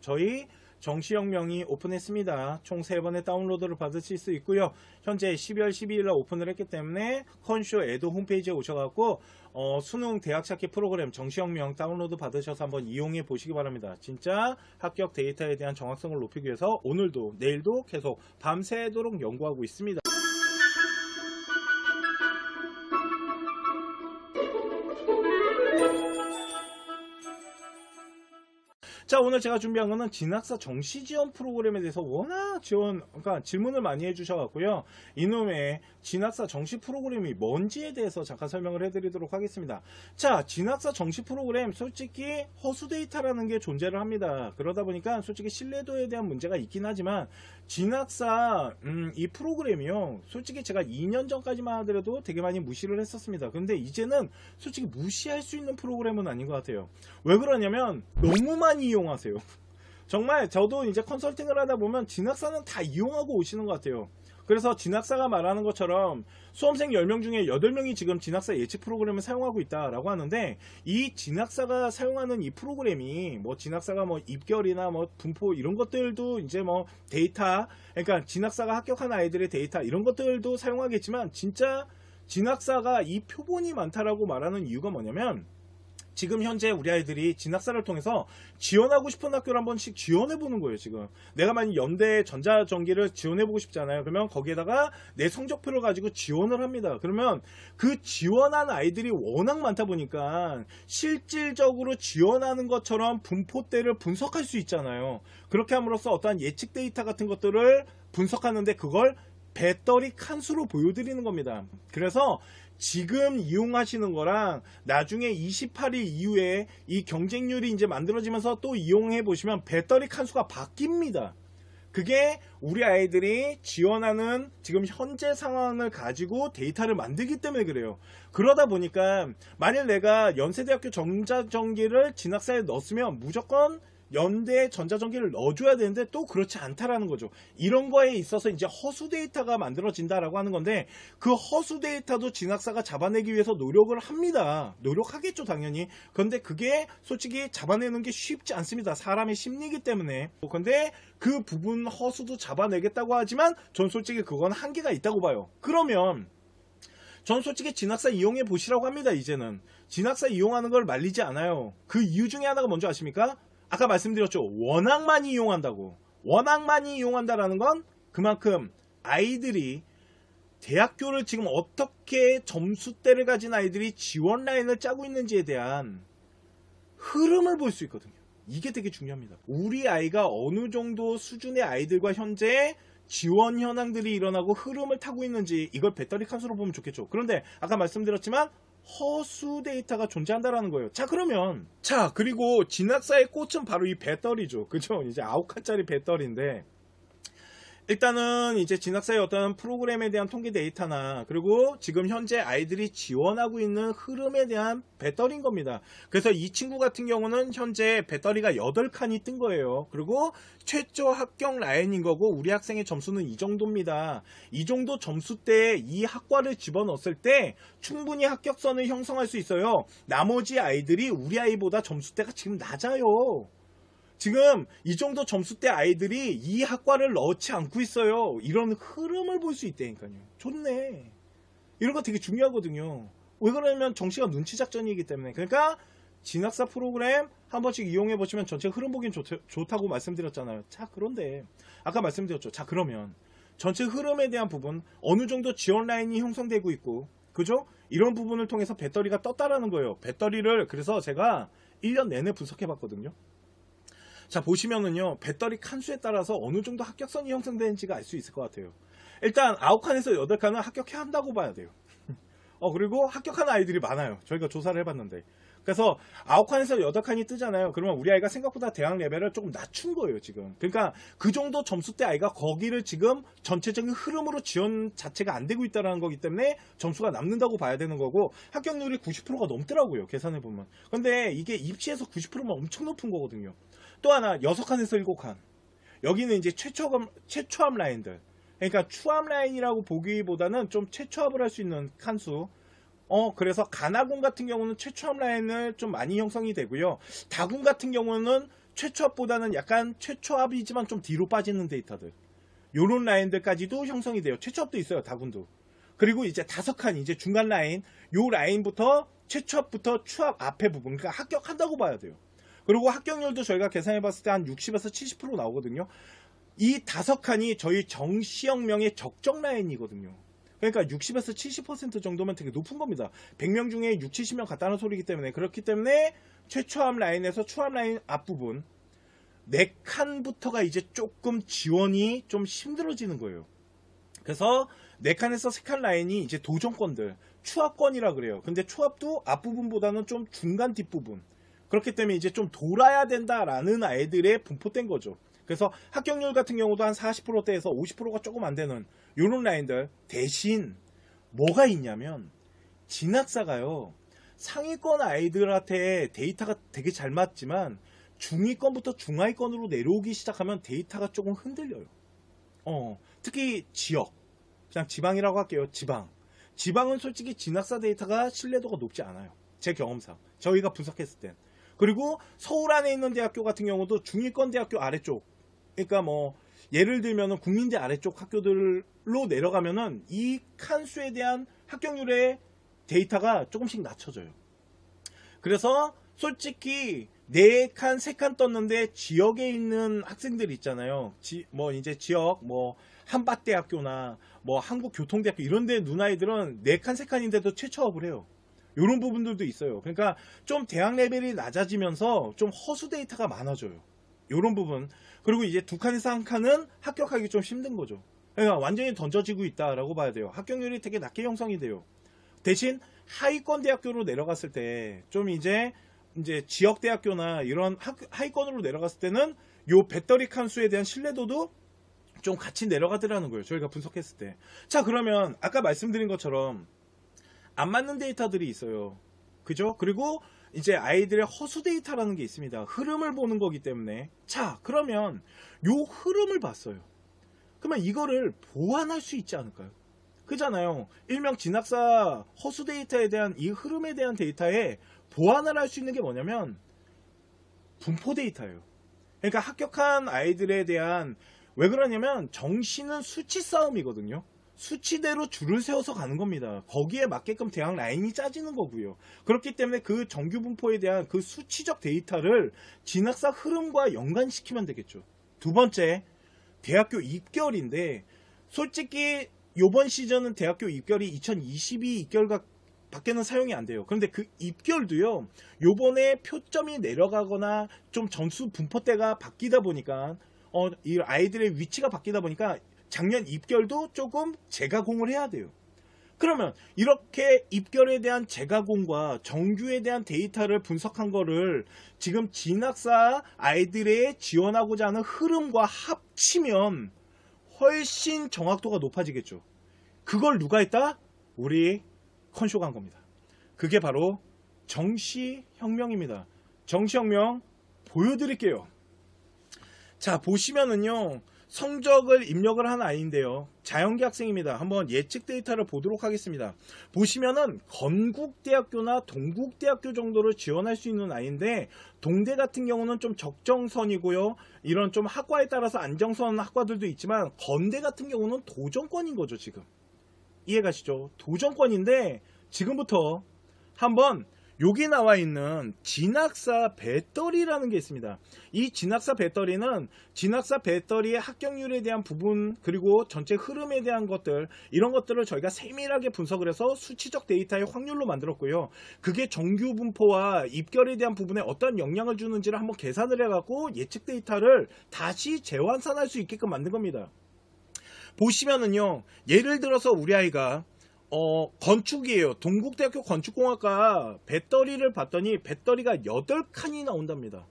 저희 정시혁명이 오픈했습니다. 총 3번의 다운로드를 받으실 수 있고요. 현재 12월 12일 날 오픈을 했기 때문에 컨쇼 에도 홈페이지에 오셔갖고 수능 대학 찾기 프로그램 정시혁명 다운로드 받으셔서 한번 이용해 보시기 바랍니다. 진짜 합격 데이터에 대한 정확성을 높이기 위해서 오늘도 내일도 계속 밤새도록 연구하고 있습니다. 자, 오늘 제가 준비한 거는 진학사 정시 지원 프로그램에 대해서 워낙 그러니까 질문을 많이 해주셔갖고요. 이놈의 진학사 정시 프로그램이 뭔지에 대해서 잠깐 설명을 해드리도록 하겠습니다. 자, 진학사 정시 프로그램 솔직히 허수 데이터라는 게 존재를 합니다. 그러다 보니까 솔직히 신뢰도에 대한 문제가 있긴 하지만 진학사 이 프로그램이요. 솔직히 제가 2년 전까지만 하더라도 되게 많이 무시를 했었습니다. 근데 이제는 솔직히 무시할 수 있는 프로그램은 아닌 것 같아요. 왜 그러냐면 너무 많이 이용하세요. 정말 저도 이제 컨설팅을 하다 보면 진학사는 다 이용하고 오시는 것 같아요. 그래서 진학사가 말하는 것처럼 수험생 10명 중에 8명이 지금 진학사 예측 프로그램을 사용하고 있다라고 하는데, 이 진학사가 사용하는 이 프로그램이 뭐 진학사가 뭐 입결이나 뭐 분포 이런 것들도 이제 뭐 데이터, 그러니까 진학사가 합격한 아이들의 데이터 이런 것들도 사용하겠지만, 진짜 진학사가 이 표본이 많다라고 말하는 이유가 뭐냐면, 지금 현재 우리 아이들이 진학사를 통해서 지원하고 싶은 학교를 한 번씩 지원해보는 거예요. 지금 내가 만약 연대 전자전기를 지원해보고 싶잖아요. 그러면 거기에다가 내 성적표를 가지고 지원을 합니다. 그러면 그 지원한 아이들이 워낙 많다 보니까 실질적으로 지원하는 것처럼 분포대를 분석할 수 있잖아요. 그렇게 함으로써 어떠한 예측 데이터 같은 것들을 분석하는데 그걸 배터리 칸수로 보여드리는 겁니다. 그래서 지금 이용하시는 거랑 나중에 28일 이후에 이 경쟁률이 이제 만들어지면서 또 이용해 보시면 배터리 칸수가 바뀝니다. 그게 우리 아이들이 지원하는 지금 현재 상황을 가지고 데이터를 만들기 때문에 그래요. 그러다 보니까 만일 내가 연세대학교 전자전기를 진학사에 넣었으면 무조건 연대 전자전기를 넣어줘야 되는데 또 그렇지 않다라는 거죠. 이런 거에 있어서 이제 허수 데이터가 만들어진다라고 하는 건데, 그 허수 데이터도 진학사가 잡아내기 위해서 노력을 합니다. 노력하겠죠, 당연히. 그런데 그게 솔직히 잡아내는 게 쉽지 않습니다. 사람의 심리이기 때문에. 근데 그 부분 허수도 잡아내겠다고 하지만 전 솔직히 그건 한계가 있다고 봐요. 그러면 전 솔직히 진학사 이용해 보시라고 합니다. 이제는 진학사 이용하는 걸 말리지 않아요. 그 이유 중에 하나가 뭔지 아십니까? 아까 말씀드렸죠. 워낙 많이 이용한다고. 워낙 많이 이용한다라는 건 그만큼 아이들이 대학교를 지금 어떻게 점수대를 가진 아이들이 지원 라인을 짜고 있는지에 대한 흐름을 볼 수 있거든요. 이게 되게 중요합니다. 우리 아이가 어느 정도 수준의 아이들과 현재 지원 현황들이 일어나고 흐름을 타고 있는지, 이걸 배터리 칸수로 보면 좋겠죠. 그런데 아까 말씀드렸지만 허수 데이터가 존재한다라는 거예요. 자, 그러면 그리고 진학사의 꽃은 바로 이 배터리죠. 그죠? 이제 9칸짜리 배터리인데, 일단은 이제 진학사의 어떤 프로그램에 대한 통계 데이터나 그리고 지금 현재 아이들이 지원하고 있는 흐름에 대한 배터리인 겁니다. 그래서 이 친구 같은 경우는 현재 배터리가 8칸이 뜬 거예요. 그리고 최저 합격 라인인 거고, 우리 학생의 점수는 이 정도입니다. 이 정도 점수대에 이 학과를 집어넣었을 때 충분히 합격선을 형성할 수 있어요. 나머지 아이들이 우리 아이보다 점수대가 지금 낮아요. 지금 이 정도 점수대 아이들이 이 학과를 넣지 않고 있어요. 이런 흐름을 볼 수 있다니까요. 좋네. 이런 거 되게 중요하거든요. 왜 그러냐면 정시가 눈치 작전이기 때문에. 그러니까 진학사 프로그램 한 번씩 이용해 보시면 전체 흐름 보긴 좋다고 말씀드렸잖아요. 자, 그런데 아까 말씀드렸죠. 자, 그러면 전체 흐름에 대한 부분 어느 정도 지원 라인이 형성되고 있고, 그죠? 이런 부분을 통해서 배터리가 떴다라는 거예요. 배터리를 그래서 제가 1년 내내 분석해 봤거든요. 자, 보시면은요, 배터리 칸수에 따라서 어느 정도 합격선이 형성되는지가 알 수 있을 것 같아요. 일단 9칸에서 8칸은 합격해야 한다고 봐야 돼요. 그리고 합격하는 아이들이 많아요. 저희가 조사를 해봤는데. 그래서 9칸에서 8칸이 뜨잖아요. 그러면 우리 아이가 생각보다 대학 레벨을 조금 낮춘 거예요, 지금. 그러니까 그 정도 점수대 아이가 거기를 지금 전체적인 흐름으로 지원 자체가 안 되고 있다는 거기 때문에 점수가 남는다고 봐야 되는 거고, 합격률이 90%가 넘더라고요, 계산해보면. 근데 이게 입시에서 90%면 엄청 높은 거거든요. 또 하나 6칸에서 7칸. 여기는 이제 최초합 라인들. 그러니까 추합 라인이라고 보기보다는 좀 최초합을 할 수 있는 칸수. 그래서 가나군 같은 경우는 최초합 라인을 좀 많이 형성이 되고요. 다군 같은 경우는 최초합보다는 약간 최초합이지만 좀 뒤로 빠지는 데이터들, 요런 라인들까지도 형성이 돼요. 최초합도 있어요, 다군도. 그리고 이제 5칸, 이제 중간 라인, 요 라인부터 최초합부터 추합 앞에 부분, 그러니까 합격한다고 봐야 돼요. 그리고 합격률도 저희가 계산해 봤을 때 한 60에서 70% 나오거든요. 이 5칸이 저희 정시혁명의 적정 라인이거든요. 그러니까 60에서 70% 정도면 되게 높은 겁니다. 100명 중에 6, 70명 갔다는 소리이기 때문에, 그렇기 때문에 최초합 라인에서 추합 라인 앞부분 4칸부터가 이제 조금 지원이 좀 힘들어지는 거예요. 그래서 4칸에서 3칸 라인이 이제 도전권들, 추합권이라 그래요. 근데 추합도 앞부분보다는 좀 중간 뒷부분, 그렇기 때문에 이제 좀 돌아야 된다라는 아이들의 분포된 거죠. 그래서 합격률 같은 경우도 한 40%대에서 50%가 조금 안 되는 요런 라인들. 대신 뭐가 있냐면 진학사가요, 상위권 아이들한테 데이터가 되게 잘 맞지만 중위권부터 중하위권으로 내려오기 시작하면 데이터가 조금 흔들려요. 특히 지역, 그냥 지방이라고 할게요. 지방은 솔직히 진학사 데이터가 신뢰도가 높지 않아요. 제 경험상 저희가 분석했을 땐. 그리고 서울 안에 있는 대학교 같은 경우도 중위권 대학교 아래쪽, 그러니까 뭐 예를 들면은 국민대 아래쪽 학교들로 내려가면은 이 칸수에 대한 합격률의 데이터가 조금씩 낮춰져요. 그래서 솔직히 4칸, 3칸 떴는데 지역에 있는 학생들 있잖아요. 뭐 이제 지역, 뭐 한밭대학교나 뭐 한국교통대학교 이런 데 누나이들은 4칸, 3칸인데도 최초합을 해요. 이런 부분들도 있어요. 그러니까 좀 대학 레벨이 낮아지면서 좀 허수 데이터가 많아져요. 이런 부분. 그리고 이제 2칸에서 1칸은 합격하기 좀 힘든 거죠. 그러니까 완전히 던져지고 있다라고 봐야 돼요. 합격률이 되게 낮게 형성이 돼요. 대신 하위권 대학교로 내려갔을 때 좀 이제 지역 대학교나 이런 하위권으로 내려갔을 때는 요 배터리 칸수에 대한 신뢰도도 좀 같이 내려가더라는 거예요. 저희가 분석했을 때. 자, 그러면 아까 말씀드린 것처럼 안 맞는 데이터들이 있어요. 그죠? 그리고 이제 아이들의 허수 데이터라는 게 있습니다. 흐름을 보는 거기 때문에. 자, 그러면 요 흐름을 봤어요. 그러면 이거를 보완할 수 있지 않을까요? 그잖아요. 일명 진학사 허수 데이터에 대한 이 흐름에 대한 데이터에 보완을 할 수 있는 게 뭐냐면 분포 데이터예요. 그러니까 합격한 아이들에 대한, 왜 그러냐면 정시는 수치 싸움이거든요. 수치대로 줄을 세워서 가는 겁니다. 거기에 맞게끔 대학 라인이 짜지는 거고요. 그렇기 때문에 그 정규 분포에 대한 그 수치적 데이터를 진학사 흐름과 연관시키면 되겠죠. 두 번째, 대학교 입결인데 솔직히 이번 시즌은 대학교 입결이 2022 입결과 밖에는 사용이 안 돼요. 그런데 그 입결도요, 요번에 표점이 내려가거나 좀 점수 분포대가 바뀌다 보니까 이 아이들의 위치가 바뀌다 보니까 작년 입결도 조금 재가공을 해야 돼요. 그러면 이렇게 입결에 대한 재가공과 정규에 대한 데이터를 분석한 거를 지금 진학사 아이들의 지원하고자 하는 흐름과 합치면 훨씬 정확도가 높아지겠죠. 그걸 누가 했다? 우리 컨쇼가 한 겁니다. 그게 바로 정시혁명입니다. 정시혁명 보여드릴게요. 자, 보시면은요, 성적을 입력을 한 아이인데요, 자연계 학생입니다. 한번 예측 데이터를 보도록 하겠습니다. 보시면은 건국대학교나 동국대학교 정도를 지원할 수 있는 아이인데, 동대 같은 경우는 좀 적정선이고요, 이런 좀 학과에 따라서 안정선 학과들도 있지만 건대 같은 경우는 도전권인 거죠. 지금 이해가시죠? 도전권인데 지금부터 한번 여기 나와 있는 진학사 배터리라는 게 있습니다. 이 진학사 배터리는 진학사 배터리의 합격률에 대한 부분, 그리고 전체 흐름에 대한 것들, 이런 것들을 저희가 세밀하게 분석을 해서 수치적 데이터의 확률로 만들었고요. 그게 정규 분포와 입결에 대한 부분에 어떤 영향을 주는지를 한번 계산을 해갖고 예측 데이터를 다시 재환산할 수 있게끔 만든 겁니다. 보시면은요, 예를 들어서 우리 아이가 건축이에요. 동국대학교 건축공학과 배터리를 봤더니 배터리가 8칸이 나온답니다.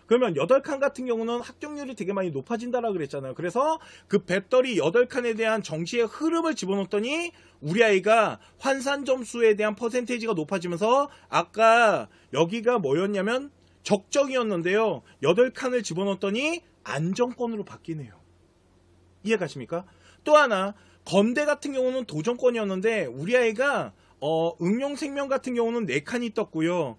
그러면 8칸 같은 경우는 합격률이 되게 많이 높아진다라고 그랬잖아요. 그래서 그 배터리 8칸에 대한 정시의 흐름을 집어넣었더니 우리 아이가 환산 점수에 대한 퍼센테이지가 높아지면서, 아까 여기가 뭐였냐면 적정이었는데요, 8칸을 집어넣었더니 안정권으로 바뀌네요. 이해가십니까? 또 하나, 건대 같은 경우는 도전권이었는데 우리 아이가 응용생명 같은 경우는 4칸이 떴고요.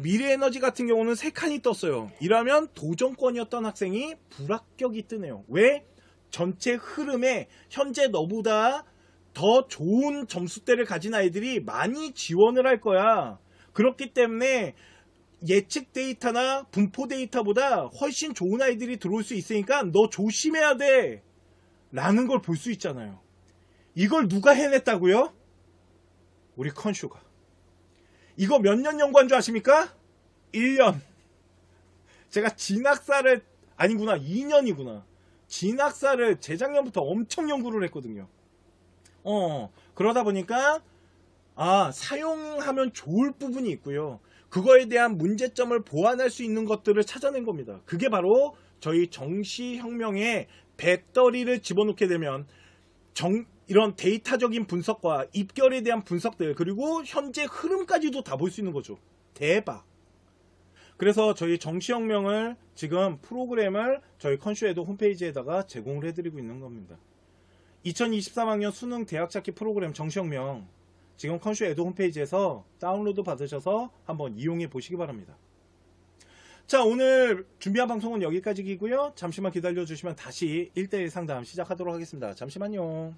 미래에너지 같은 경우는 3칸이 떴어요. 이러면 도전권이었던 학생이 불합격이 뜨네요. 왜? 전체 흐름에 현재 너보다 더 좋은 점수대를 가진 아이들이 많이 지원을 할 거야. 그렇기 때문에 예측 데이터나 분포 데이터보다 훨씬 좋은 아이들이 들어올 수 있으니까 너 조심해야 돼 라는 걸 볼 수 있잖아요. 이걸 누가 해냈다고요? 우리 컨슈가. 이거 몇 년 연구한 줄 아십니까? 1년. 제가 진학사를, 아니구나, 2년이구나. 진학사를 재작년부터 엄청 연구를 했거든요. 그러다 보니까 사용하면 좋을 부분이 있고요. 그거에 대한 문제점을 보완할 수 있는 것들을 찾아낸 겁니다. 그게 바로 저희 정시혁명에 배터리를 집어넣게 되면 이런 데이터적인 분석과 입결에 대한 분석들, 그리고 현재 흐름까지도 다 볼 수 있는 거죠. 대박. 그래서 저희 정시혁명을 지금 프로그램을 저희 컨슈에도 홈페이지에다가 제공을 해드리고 있는 겁니다. 2023학년 수능 대학 찾기 프로그램 정시혁명, 지금 컨슈에도 홈페이지에서 다운로드 받으셔서 한번 이용해 보시기 바랍니다. 자, 오늘 준비한 방송은 여기까지이고요. 잠시만 기다려 주시면 다시 1대1 상담 시작하도록 하겠습니다. 잠시만요.